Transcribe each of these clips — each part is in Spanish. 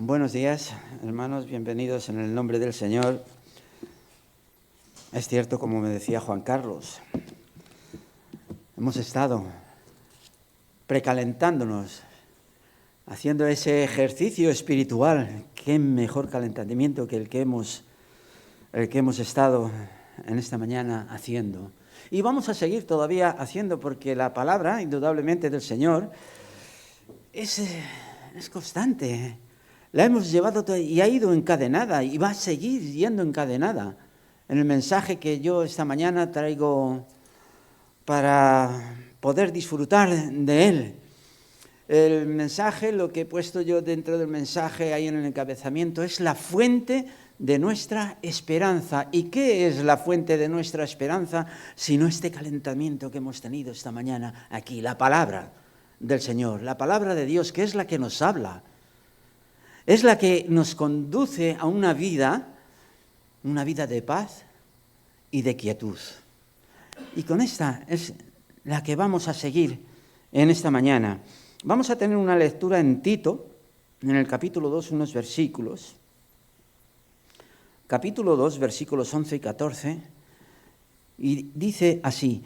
Buenos días, hermanos, bienvenidos en el nombre del Señor. Es cierto, como me decía Juan Carlos, hemos estado precalentándonos, haciendo ese ejercicio espiritual. Qué mejor calentamiento que el que hemos estado en esta mañana haciendo. Y vamos a seguir todavía haciendo, porque la palabra, indudablemente, del Señor es constante. La hemos llevado y ha ido encadenada y va a seguir yendo encadenada. En el mensaje que yo esta mañana traigo para poder disfrutar de él. El mensaje, lo que he puesto yo dentro del mensaje ahí en el encabezamiento, es la fuente de nuestra esperanza. ¿Y qué es la fuente de nuestra esperanza sino este calentamiento que hemos tenido esta mañana aquí? La palabra del Señor, la palabra de Dios, que es la que nos habla. Es la que nos conduce a una vida de paz y de quietud. Y con esta es la que vamos a seguir en esta mañana. Vamos a tener una lectura en Tito, en el capítulo 2, unos versículos. Capítulo 2, versículos 11 y 14. Y dice así: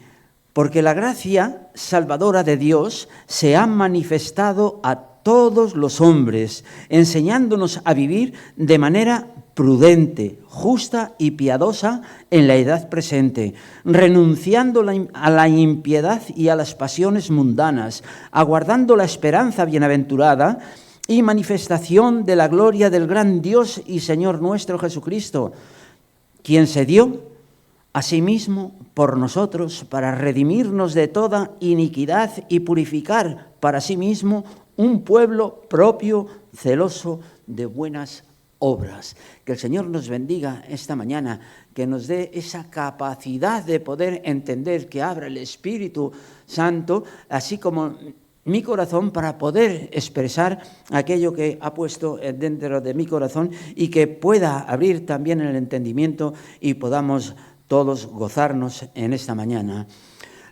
porque la gracia salvadora de Dios se ha manifestado a todos los hombres, enseñándonos a vivir de manera prudente, justa y piadosa en la edad presente, renunciando a la impiedad y a las pasiones mundanas, aguardando la esperanza bienaventurada y manifestación de la gloria del gran Dios y Señor nuestro Jesucristo, quien se dio a sí mismo por nosotros para redimirnos de toda iniquidad y purificar para sí mismo un pueblo propio, celoso de buenas obras. Que el Señor nos bendiga esta mañana, que nos dé esa capacidad de poder entender, que abra el Espíritu Santo, así como mi corazón, para poder expresar aquello que ha puesto dentro de mi corazón y que pueda abrir también el entendimiento y podamos todos gozarnos en esta mañana.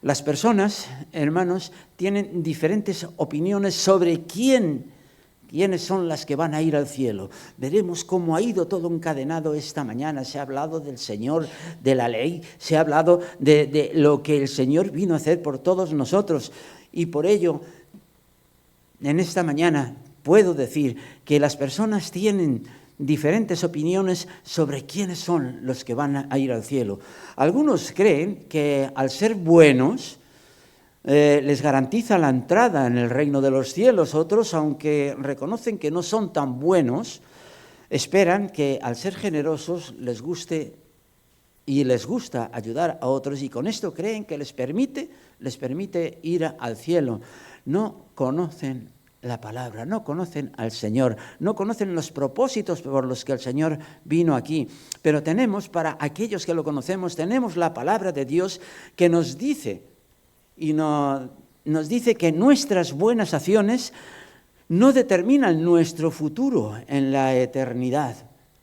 Las personas, hermanos, tienen diferentes opiniones sobre quiénes son las que van a ir al cielo. Veremos cómo ha ido todo encadenado esta mañana. Se ha hablado del Señor, de la ley, se ha hablado de lo que el Señor vino a hacer por todos nosotros. Y por ello, en esta mañana puedo decir que las personas tienen diferentes opiniones sobre quiénes son los que van a ir al cielo. Algunos creen que al ser buenos les garantiza la entrada en el reino de los cielos. Otros, aunque reconocen que no son tan buenos, esperan que al ser generosos les guste y les gusta ayudar a otros, y con esto creen que les permite ir al cielo. No conocen la palabra, no conocen al Señor, no conocen los propósitos por los que el Señor vino aquí. Pero tenemos, para aquellos que lo conocemos, tenemos la palabra de Dios que nos dice, nos dice que nuestras buenas acciones no determinan nuestro futuro en la eternidad.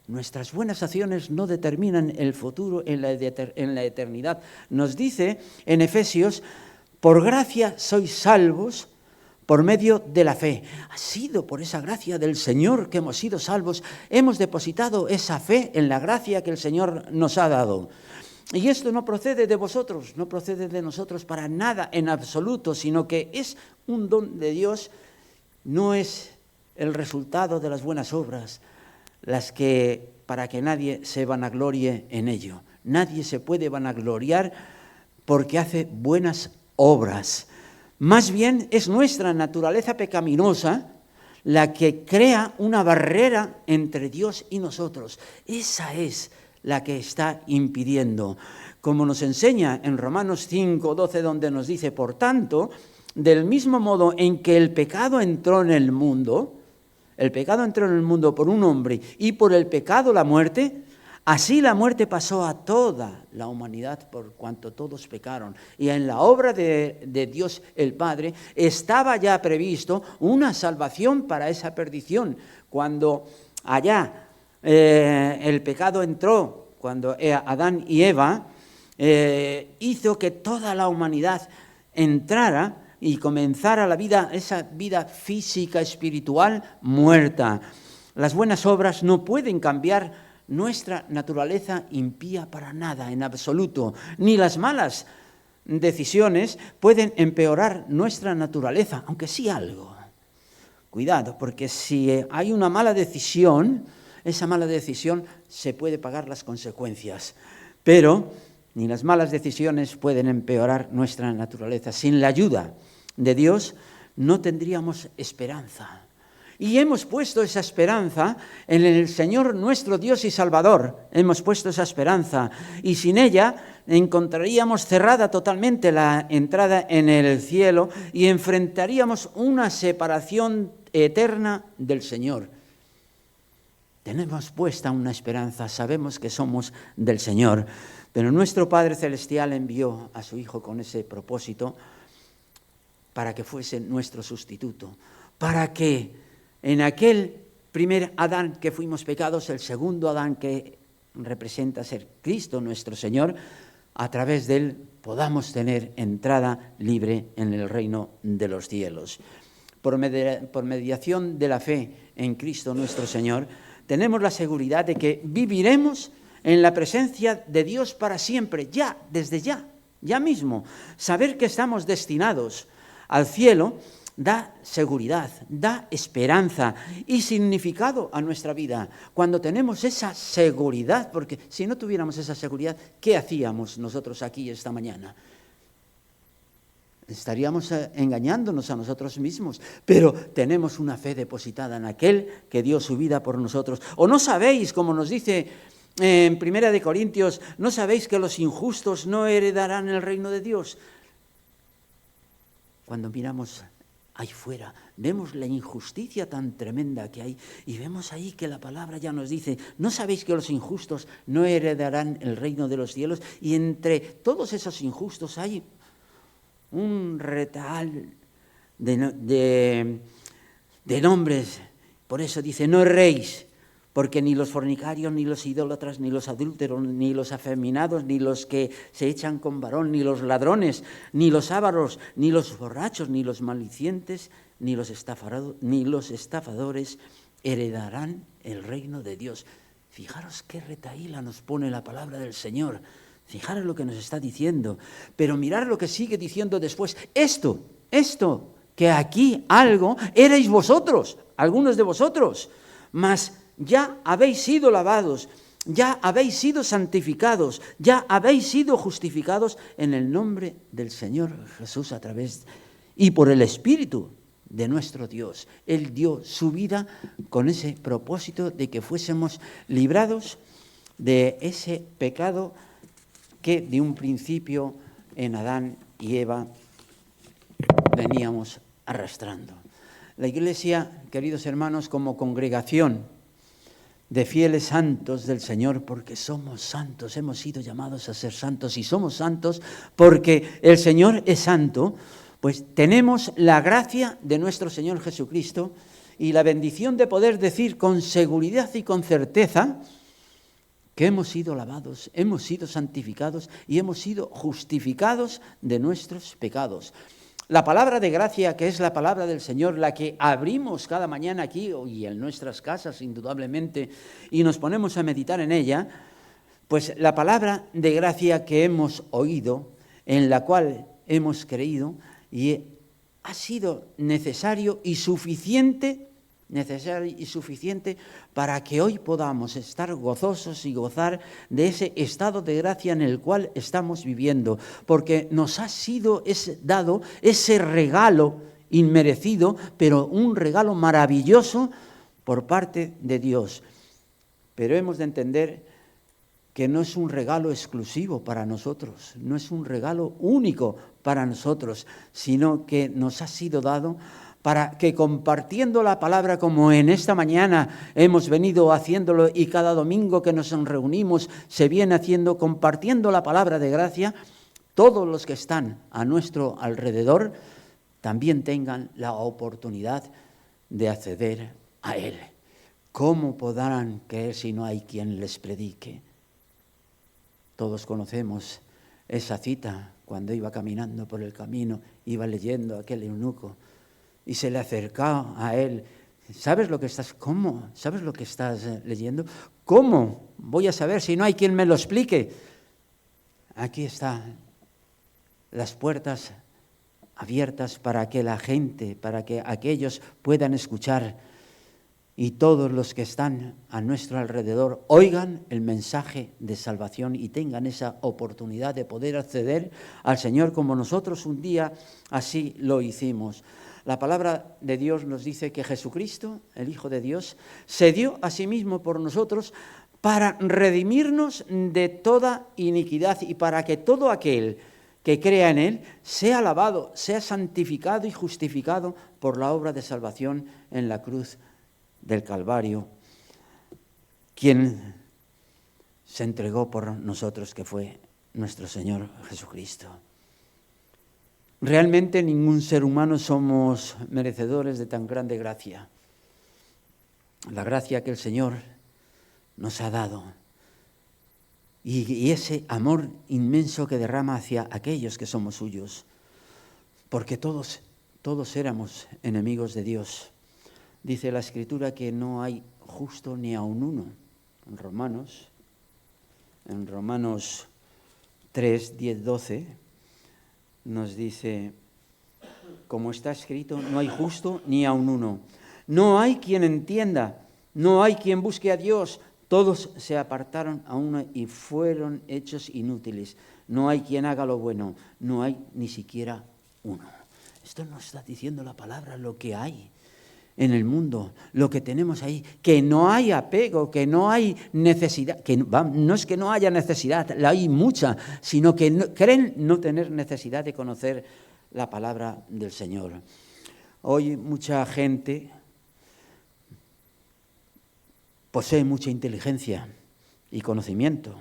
Nuestras buenas acciones no determinan el futuro en la eternidad. Nos dice en Efesios: por gracia sois salvos por medio de la fe. Ha sido por esa gracia del Señor que hemos sido salvos. Hemos depositado esa fe en la gracia que el Señor nos ha dado. Y esto no procede de vosotros, no procede de nosotros para nada en absoluto, sino que es un don de Dios. No es el resultado de las buenas obras para que nadie se vanaglorie en ello. Nadie se puede vanagloriar porque hace buenas obras. Más bien es nuestra naturaleza pecaminosa la que crea una barrera entre Dios y nosotros. Esa es la que está impidiendo. Como nos enseña en Romanos 5:12, donde nos dice: por tanto, del mismo modo en que el pecado entró en el mundo por un hombre, y por el pecado la muerte, así la muerte pasó a toda la humanidad por cuanto todos pecaron. Y en la obra de Dios el Padre estaba ya previsto una salvación para esa perdición. Cuando allá el pecado entró, cuando Adán y Eva hizo que toda la humanidad entrara y comenzara esa vida física, espiritual, muerta. Las buenas obras no pueden cambiar nuestra naturaleza impía para nada, en absoluto. Ni las malas decisiones pueden empeorar nuestra naturaleza, aunque sí algo. Cuidado, porque si hay una mala decisión, esa mala decisión se puede pagar las consecuencias. Pero ni las malas decisiones pueden empeorar nuestra naturaleza. Sin la ayuda de Dios no tendríamos esperanza. Y hemos puesto esa esperanza en el Señor nuestro Dios y Salvador. Hemos puesto esa esperanza. Y sin ella encontraríamos cerrada totalmente la entrada en el cielo y enfrentaríamos una separación eterna del Señor. Tenemos puesta una esperanza, sabemos que somos del Señor, pero nuestro Padre Celestial envió a su Hijo con ese propósito para que fuese nuestro sustituto, para que en aquel primer Adán que fuimos pecados, el segundo Adán que representa ser Cristo nuestro Señor, a través de él podamos tener entrada libre en el reino de los cielos. Por mediación de la fe en Cristo nuestro Señor, tenemos la seguridad de que viviremos en la presencia de Dios para siempre, ya, desde ya mismo. Saber que estamos destinados al cielo da seguridad, da esperanza y significado a nuestra vida. Cuando tenemos esa seguridad, porque si no tuviéramos esa seguridad, ¿qué hacíamos nosotros aquí esta mañana? Estaríamos engañándonos a nosotros mismos, pero tenemos una fe depositada en aquel que dio su vida por nosotros. ¿O no sabéis, como nos dice en 1 Corintios, no sabéis que los injustos no heredarán el reino de Dios? Cuando miramos ahí fuera, vemos la injusticia tan tremenda que hay y vemos ahí que la palabra ya nos dice, ¿no sabéis que los injustos no heredarán el reino de los cielos? Y entre todos esos injustos hay un retal de nombres. Por eso dice, no erréis, porque ni los fornicarios, ni los idólatras, ni los adúlteros, ni los afeminados, ni los que se echan con varón, ni los ladrones, ni los ávaros, ni los borrachos, ni los malicientes, ni los estafadores heredarán el reino de Dios. Fijaros qué retahíla nos pone la palabra del Señor. Fijaros lo que nos está diciendo. Pero mirad lo que sigue diciendo después. Esto, que aquí algo erais vosotros, algunos de vosotros, mas ya habéis sido lavados, ya habéis sido santificados, ya habéis sido justificados en el nombre del Señor Jesús a través y por el Espíritu de nuestro Dios. Él dio su vida con ese propósito de que fuésemos librados de ese pecado que de un principio en Adán y Eva veníamos arrastrando. La Iglesia, queridos hermanos, como congregación de fieles santos del Señor, porque somos santos, hemos sido llamados a ser santos y somos santos porque el Señor es santo, pues tenemos la gracia de nuestro Señor Jesucristo y la bendición de poder decir con seguridad y con certeza que hemos sido lavados, hemos sido santificados y hemos sido justificados de nuestros pecados. La palabra de gracia, que es la palabra del Señor, la que abrimos cada mañana aquí y en nuestras casas, indudablemente, y nos ponemos a meditar en ella, pues la palabra de gracia que hemos oído, en la cual hemos creído, y ha sido necesario y suficiente para que hoy podamos estar gozosos y gozar de ese estado de gracia en el cual estamos viviendo, porque nos ha sido dado ese regalo inmerecido, pero un regalo maravilloso por parte de Dios. Pero hemos de entender que no es un regalo exclusivo para nosotros, no es un regalo único para nosotros, sino que nos ha sido dado para que compartiendo la palabra como en esta mañana hemos venido haciéndolo y cada domingo que nos reunimos se viene haciendo, compartiendo la palabra de gracia, todos los que están a nuestro alrededor también tengan la oportunidad de acceder a Él. ¿Cómo podrán creer si no hay quien les predique? Todos conocemos esa cita cuando iba caminando por el camino, iba leyendo a aquel eunuco y se le acercó a él ¿Sabes lo que estás? ¿Cómo? ¿Sabes lo que estás leyendo? ¿Cómo voy a saber si no hay quien me lo explique? Aquí están las puertas abiertas para que la gente, para que aquellos puedan escuchar y todos los que están a nuestro alrededor oigan el mensaje de salvación y tengan esa oportunidad de poder acceder al Señor como nosotros un día así lo hicimos. La palabra de Dios nos dice que Jesucristo, el Hijo de Dios, se dio a sí mismo por nosotros para redimirnos de toda iniquidad y para que todo aquel que crea en Él sea alabado, sea santificado y justificado por la obra de salvación en la cruz del Calvario, quien se entregó por nosotros, que fue nuestro Señor Jesucristo. Realmente ningún ser humano somos merecedores de tan grande gracia. La gracia que el Señor nos ha dado y ese amor inmenso que derrama hacia aquellos que somos suyos, porque todos éramos enemigos de Dios. Dice la Escritura que no hay justo ni aun uno. En Romanos 3, 10, 12, nos dice, como está escrito, no hay justo ni aun uno. No hay quien entienda, no hay quien busque a Dios. Todos se apartaron a uno y fueron hechos inútiles. No hay quien haga lo bueno, no hay ni siquiera uno. Esto nos está diciendo la palabra, lo que hay en el mundo, lo que tenemos ahí, que no hay apego, que no hay necesidad, que no es que no haya necesidad, la hay mucha, sino que creen no tener necesidad de conocer la palabra del Señor. Hoy mucha gente posee mucha inteligencia y conocimiento.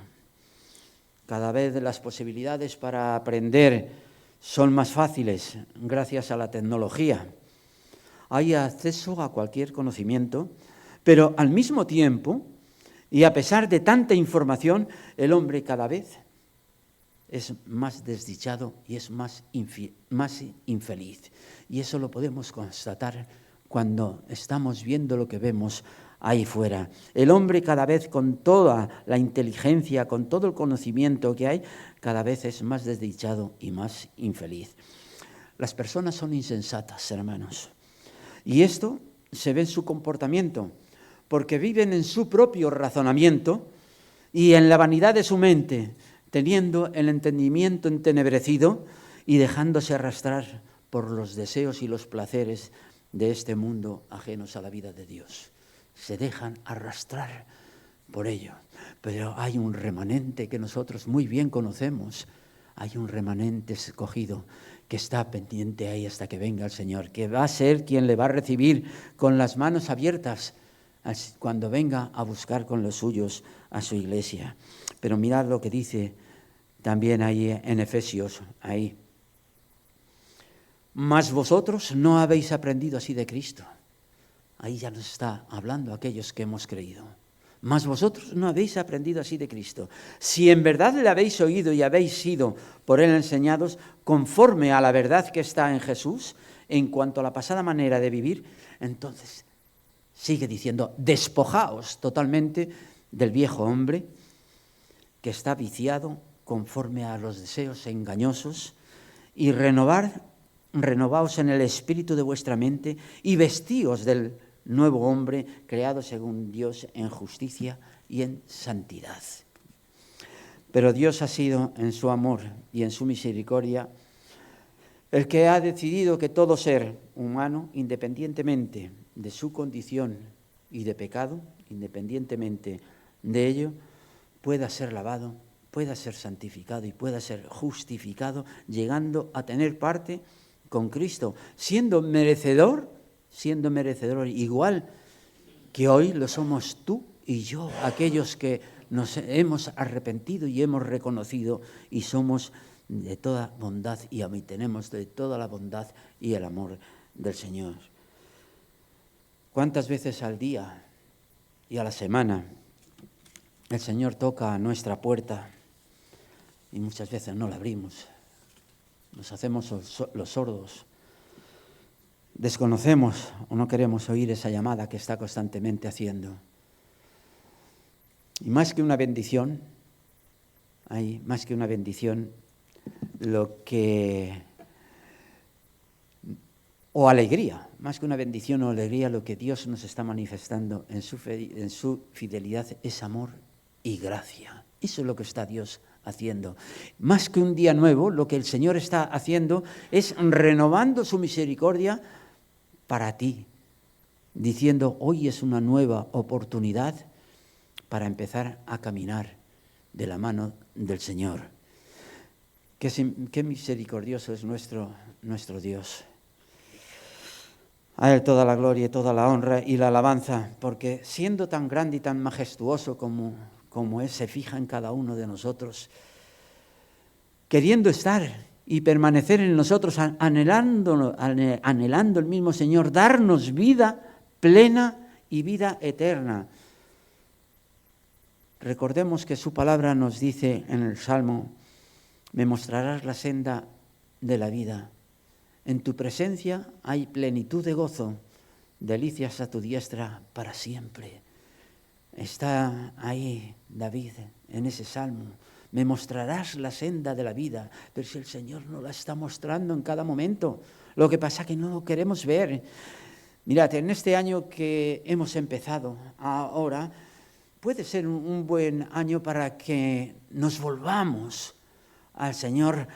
Cada vez las posibilidades para aprender son más fáciles gracias a la tecnología. Hay acceso a cualquier conocimiento, pero al mismo tiempo, y a pesar de tanta información, el hombre cada vez es más desdichado y es más infeliz. Y eso lo podemos constatar cuando estamos viendo lo que vemos ahí fuera. El hombre cada vez, con toda la inteligencia, con todo el conocimiento que hay, cada vez es más desdichado y más infeliz. Las personas son insensatas, hermanos. Y esto se ve en su comportamiento, porque viven en su propio razonamiento y en la vanidad de su mente, teniendo el entendimiento entenebrecido y dejándose arrastrar por los deseos y los placeres de este mundo ajenos a la vida de Dios. Se dejan arrastrar por ello. Pero hay un remanente que nosotros muy bien conocemos. Hay un remanente escogido que está pendiente ahí hasta que venga el Señor, que va a ser quien le va a recibir con las manos abiertas cuando venga a buscar con los suyos a su iglesia. Pero mirad lo que dice también ahí en Efesios, ahí. Mas vosotros no habéis aprendido así de Cristo. Ahí ya nos está hablando aquellos que hemos creído. Mas vosotros no habéis aprendido así de Cristo. Si en verdad le habéis oído y habéis sido por él enseñados conforme a la verdad que está en Jesús, en cuanto a la pasada manera de vivir, entonces sigue diciendo, despojaos totalmente del viejo hombre que está viciado conforme a los deseos engañosos y renovaos en el espíritu de vuestra mente y vestíos del nuevo hombre creado según Dios en justicia y en santidad. Pero Dios ha sido en su amor y en su misericordia el que ha decidido que todo ser humano, independientemente de su condición y de pecado, independientemente de ello, pueda ser lavado, pueda ser santificado y pueda ser justificado, llegando a tener parte con Cristo, siendo merecedor igual que hoy lo somos tú y yo, aquellos que nos hemos arrepentido y hemos reconocido y somos de toda bondad y tenemos de toda la bondad y el amor del Señor. ¿Cuántas veces al día y a la semana el Señor toca a nuestra puerta y muchas veces no la abrimos? Nos hacemos los sordos. desconocemos o no queremos oír esa llamada que está constantemente haciendo. Y más que una bendición, hay más que una bendición, o alegría, más que una bendición o alegría, lo que Dios nos está manifestando en su fidelidad es amor y gracia. Eso es lo que está Dios haciendo. Más que un día nuevo, lo que el Señor está haciendo es renovando su misericordia para ti, diciendo, hoy es una nueva oportunidad para empezar a caminar de la mano del Señor. Qué misericordioso es nuestro Dios. A Él toda la gloria, toda la honra y la alabanza, porque siendo tan grande y tan majestuoso como es, se fija en cada uno de nosotros, queriendo estar y permanecer en nosotros, anhelando el mismo Señor, darnos vida plena y vida eterna. Recordemos que su palabra nos dice en el Salmo, me mostrarás la senda de la vida. En tu presencia hay plenitud de gozo, delicias a tu diestra para siempre. Está ahí David en ese Salmo. Me mostrarás la senda de la vida, pero si el Señor nos la está mostrando en cada momento, lo que pasa es que no lo queremos ver. Mirad, en este año que hemos empezado ahora, puede ser un buen año para que nos volvamos al Señor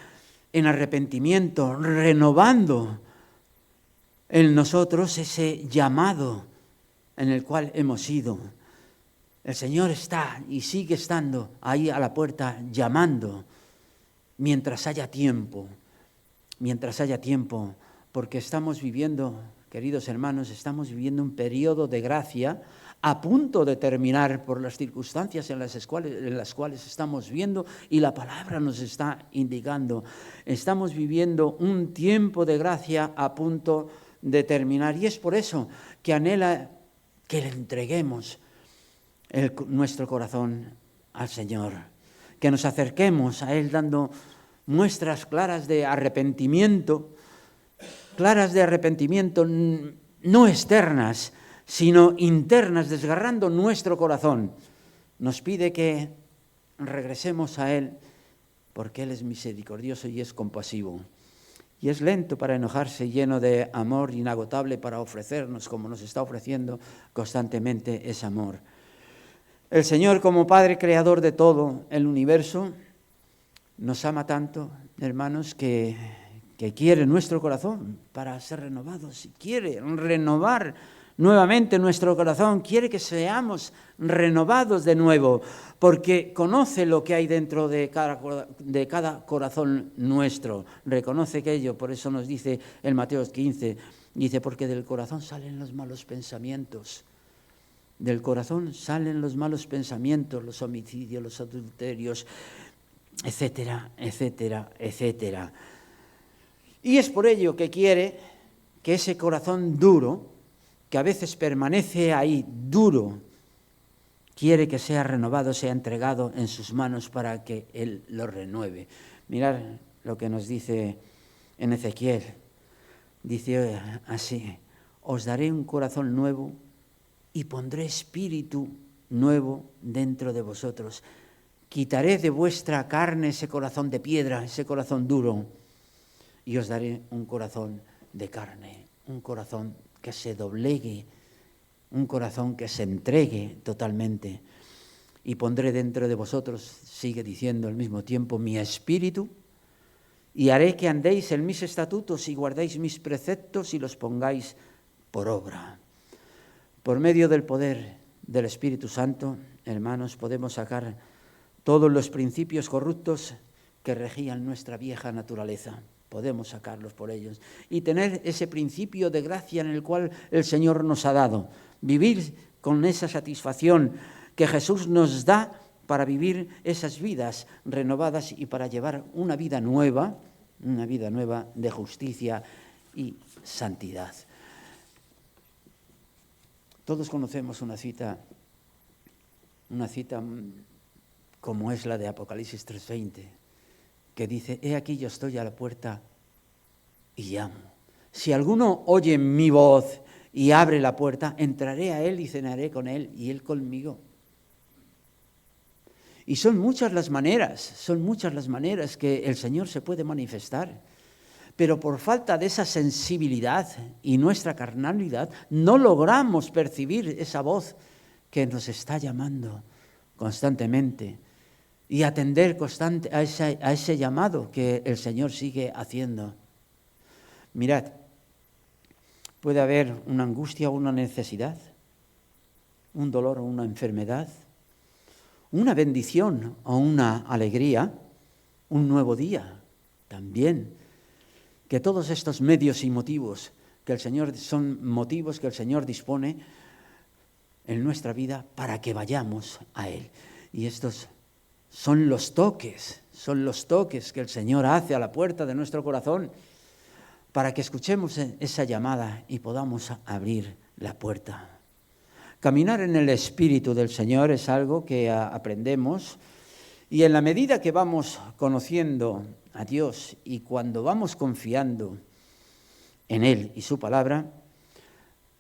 en arrepentimiento, renovando en nosotros ese llamado en el cual hemos ido. El Señor está y sigue estando ahí a la puerta llamando mientras haya tiempo, porque estamos viviendo, queridos hermanos, estamos viviendo un periodo de gracia a punto de terminar por las circunstancias en las cuales estamos viendo y la palabra nos está indicando. Estamos viviendo un tiempo de gracia a punto de terminar y es por eso que anhela que le entreguemos nuestro corazón al Señor, que nos acerquemos a Él dando muestras claras de arrepentimiento, no externas, sino internas, desgarrando nuestro corazón. Nos pide que regresemos a Él, porque Él es misericordioso y es compasivo. Y es lento para enojarse, lleno de amor inagotable para ofrecernos, como nos está ofreciendo constantemente ese amor. El Señor, como Padre creador de todo el universo, nos ama tanto, hermanos, que quiere nuestro corazón para ser renovados. Y quiere renovar nuevamente nuestro corazón, quiere que seamos renovados de nuevo, porque conoce lo que hay dentro de cada corazón nuestro, reconoce aquello, por eso nos dice en Mateo 15, dice, porque del corazón salen los malos pensamientos, del corazón salen los malos pensamientos, los homicidios, los adulterios, etcétera, etcétera, etcétera. Y es por ello que quiere que ese corazón duro, que a veces permanece ahí duro, quiere que sea renovado, sea entregado en sus manos para que Él lo renueve. Mirad lo que nos dice en Ezequiel. Dice así, os daré un corazón nuevo y pondré espíritu nuevo dentro de vosotros. Quitaré de vuestra carne ese corazón de piedra, ese corazón duro, y os daré un corazón de carne, un corazón que se doblegue, un corazón que se entregue totalmente. Y pondré dentro de vosotros, sigue diciendo al mismo tiempo, mi espíritu, y haré que andéis en mis estatutos y guardéis mis preceptos y los pongáis por obra. Por medio del poder del Espíritu Santo, hermanos, podemos sacar todos los principios corruptos que regían nuestra vieja naturaleza. Podemos sacarlos por ellos y tener ese principio de gracia en el cual el Señor nos ha dado. Vivir con esa satisfacción que Jesús nos da para vivir esas vidas renovadas y para llevar una vida nueva de justicia y santidad. Todos conocemos una cita como es la de Apocalipsis 3:20, que dice, he aquí yo estoy a la puerta y llamo. Si alguno oye mi voz y abre la puerta, entraré a él y cenaré con él y él conmigo. Y son muchas las maneras que el Señor se puede manifestar. Pero por falta de esa sensibilidad y nuestra carnalidad, no logramos percibir esa voz que nos está llamando constantemente y atender a ese llamado que el Señor sigue haciendo. Mirad, puede haber una angustia o una necesidad, un dolor o una enfermedad, una bendición o una alegría, un nuevo día también. Que todos estos medios y motivos que el Señor son motivos que el Señor dispone en nuestra vida para que vayamos a Él. Y estos son los toques que el Señor hace a la puerta de nuestro corazón para que escuchemos esa llamada y podamos abrir la puerta. Caminar en el Espíritu del Señor es algo que aprendemos y en la medida que vamos conociendo a Dios y cuando vamos confiando en Él y su palabra,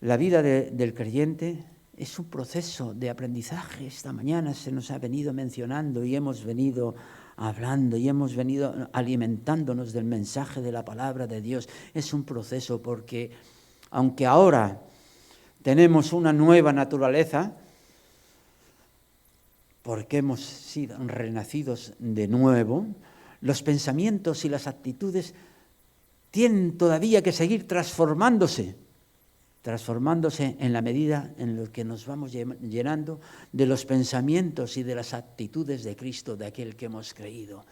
la vida del creyente es un proceso de aprendizaje. Esta mañana se nos ha venido mencionando y hemos venido hablando y hemos venido alimentándonos del mensaje de la palabra de Dios. Es un proceso porque aunque ahora tenemos una nueva naturaleza, porque hemos sido renacidos de nuevo, los pensamientos y las actitudes tienen todavía que seguir transformándose en la medida en la que nos vamos llenando de los pensamientos y de las actitudes de Cristo, de aquel que hemos creído.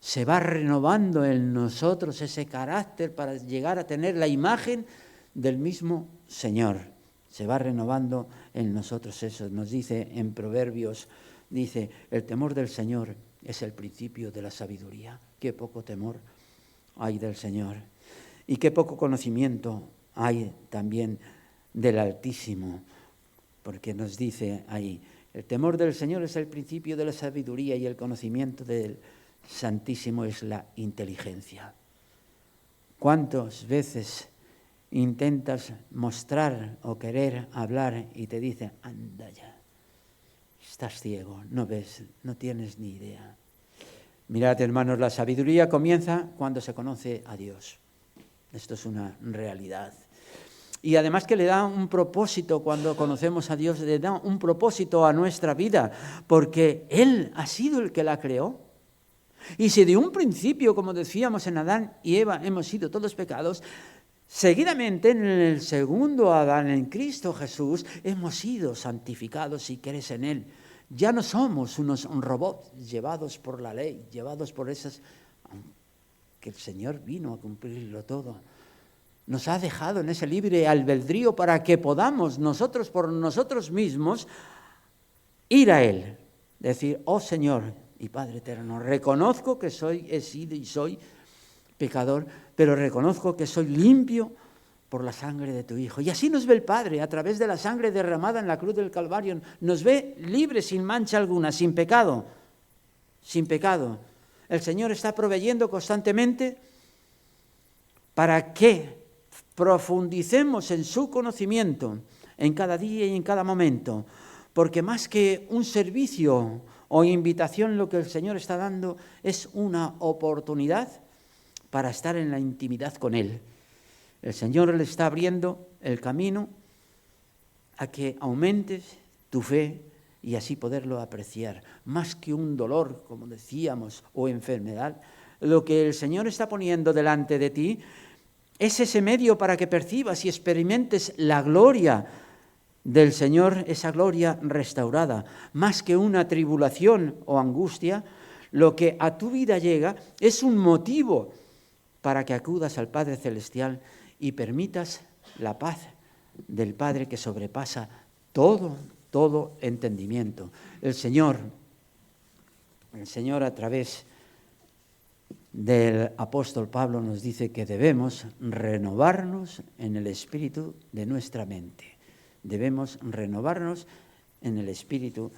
Se va renovando en nosotros ese carácter para llegar a tener la imagen del mismo Señor. Se va renovando en nosotros eso. Nos dice en Proverbios, dice, el temor del Señor es el principio de la sabiduría. Qué poco temor hay del Señor. Y qué poco conocimiento hay también del Altísimo. Porque nos dice ahí, el temor del Señor es el principio de la sabiduría y el conocimiento del Santísimo es la inteligencia. ¿Cuántas veces intentas mostrar o querer hablar y te dicen, anda ya, estás ciego, no ves, no tienes ni idea? Mirad, hermanos, la sabiduría comienza cuando se conoce a Dios. Esto es una realidad. Y además que le da un propósito cuando conocemos a Dios, le da un propósito a nuestra vida, porque Él ha sido el que la creó. Y si de un principio, como decíamos en Adán y Eva, hemos sido todos pecados, seguidamente en el segundo Adán, en Cristo Jesús, hemos sido santificados si crees en Él. Ya no somos unos robots llevados por la ley, llevados por esas, que el Señor vino a cumplirlo todo. Nos ha dejado en ese libre albedrío para que podamos nosotros por nosotros mismos ir a Él. Decir, oh Señor y Padre eterno, reconozco que he sido y soy pecador, pero reconozco que soy limpio por la sangre de tu Hijo. Y así nos ve el Padre, a través de la sangre derramada en la cruz del Calvario. Nos ve libres, sin mancha alguna, sin pecado. Sin pecado. El Señor está proveyendo constantemente para que profundicemos en su conocimiento en cada día y en cada momento. Porque más que un servicio o invitación, lo que el Señor está dando es una oportunidad para estar en la intimidad con Él. El Señor le está abriendo el camino a que aumentes tu fe y así poderlo apreciar. Más que un dolor, como decíamos, o enfermedad, lo que el Señor está poniendo delante de ti es ese medio para que percibas y experimentes la gloria del Señor, esa gloria restaurada. Más que una tribulación o angustia, lo que a tu vida llega es un motivo para que acudas al Padre Celestial y permitas la paz del Padre que sobrepasa todo entendimiento. El Señor a través del apóstol Pablo nos dice que debemos renovarnos en el espíritu de nuestra mente. Debemos renovarnos en el espíritu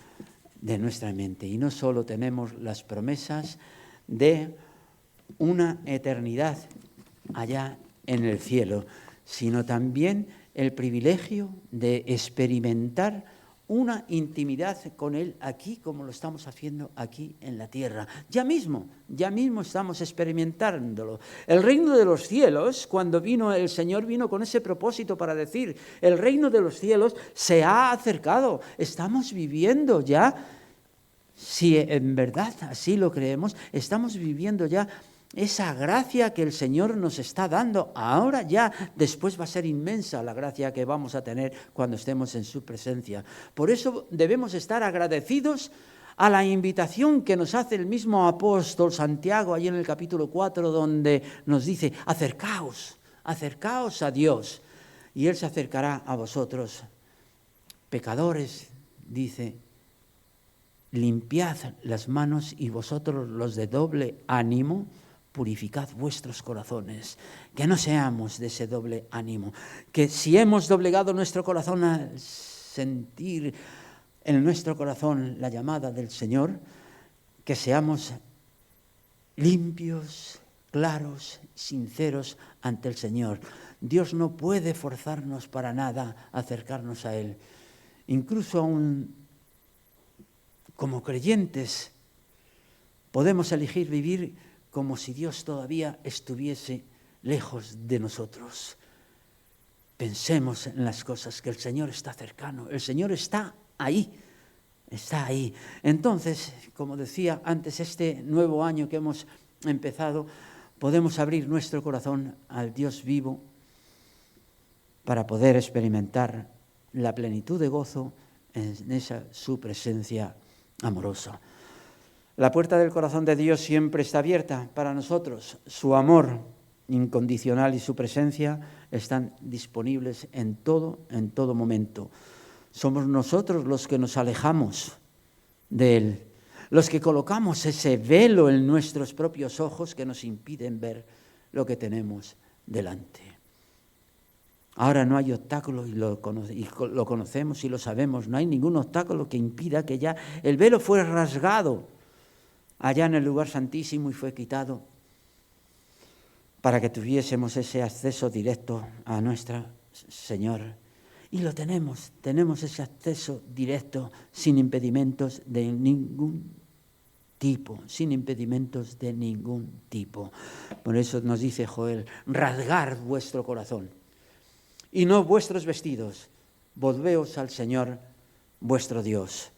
de nuestra mente. Y no solo tenemos las promesas de una eternidad allá en el cielo, sino también el privilegio de experimentar una intimidad con Él aquí, como lo estamos haciendo aquí en la tierra. Ya mismo estamos experimentándolo. El reino de los cielos, cuando vino el Señor, vino con ese propósito para decir, el reino de los cielos se ha acercado, estamos viviendo ya, si en verdad así lo creemos, estamos viviendo ya esa gracia que el Señor nos está dando. Ahora ya, después va a ser inmensa la gracia que vamos a tener cuando estemos en su presencia. Por eso debemos estar agradecidos a la invitación que nos hace el mismo apóstol Santiago, allí en el capítulo 4, donde nos dice, acercaos a Dios, y Él se acercará a vosotros. Pecadores, dice, limpiad las manos, y vosotros los de doble ánimo, purificad vuestros corazones, que no seamos de ese doble ánimo, que si hemos doblegado nuestro corazón a sentir en nuestro corazón la llamada del Señor, que seamos limpios, claros, sinceros ante el Señor. Dios no puede forzarnos para nada a acercarnos a Él. Incluso aún como creyentes podemos elegir vivir como si Dios todavía estuviese lejos de nosotros. Pensemos en las cosas, que el Señor está cercano, el Señor está ahí, está ahí. Entonces, como decía antes, este nuevo año que hemos empezado, podemos abrir nuestro corazón al Dios vivo para poder experimentar la plenitud de gozo en esa su presencia amorosa. La puerta del corazón de Dios siempre está abierta para nosotros. Su amor incondicional y su presencia están disponibles en todo momento. Somos nosotros los que nos alejamos de Él, los que colocamos ese velo en nuestros propios ojos que nos impiden ver lo que tenemos delante. Ahora no hay obstáculo, y lo conocemos y lo sabemos, no hay ningún obstáculo que impida que ya el velo fue rasgado allá en el lugar santísimo y fue quitado para que tuviésemos ese acceso directo a nuestro Señor. Y lo tenemos ese acceso directo sin impedimentos de ningún tipo, Por eso nos dice Joel, rasgar vuestro corazón y no vuestros vestidos, volveos al Señor vuestro Dios.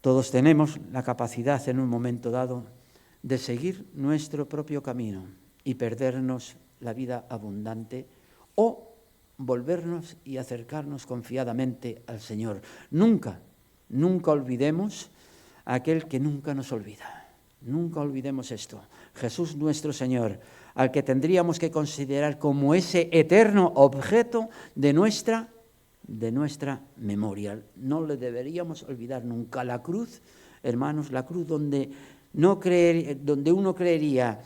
Todos tenemos la capacidad en un momento dado de seguir nuestro propio camino y perdernos la vida abundante, o volvernos y acercarnos confiadamente al Señor. Nunca olvidemos a aquel que nunca nos olvida. Nunca olvidemos esto. Jesús nuestro Señor, al que tendríamos que considerar como ese eterno objeto de nuestra memoria. No le deberíamos olvidar nunca. La cruz, hermanos, la cruz donde uno creería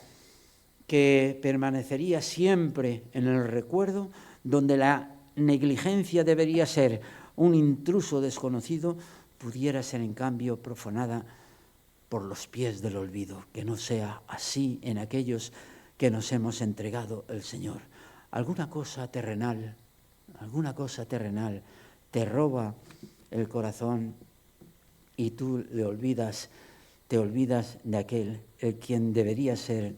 que permanecería siempre en el recuerdo, donde la negligencia debería ser un intruso desconocido, pudiera ser en cambio profanada por los pies del olvido. Que no sea así en aquellos que nos hemos entregado al Señor. Alguna cosa terrenal te roba el corazón y tú te olvidas de aquel el quien debería ser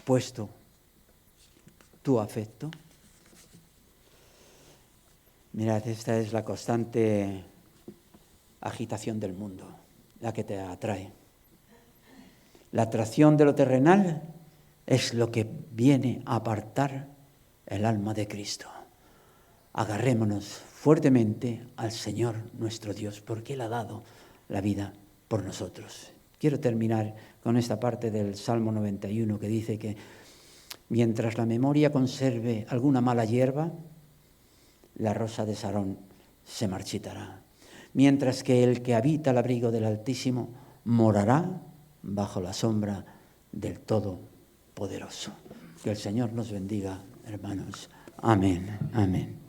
puesto tu afecto. Mirad, esta es la constante agitación del mundo, la que te atrae. La atracción de lo terrenal es lo que viene a apartar el alma de Cristo. Agarrémonos fuertemente al Señor nuestro Dios, porque Él ha dado la vida por nosotros. Quiero terminar con esta parte del Salmo 91 que dice que mientras la memoria conserve alguna mala hierba, la rosa de Sarón se marchitará. Mientras que el que habita el abrigo del Altísimo morará bajo la sombra del Todopoderoso. Que el Señor nos bendiga, hermanos. Amén, amén.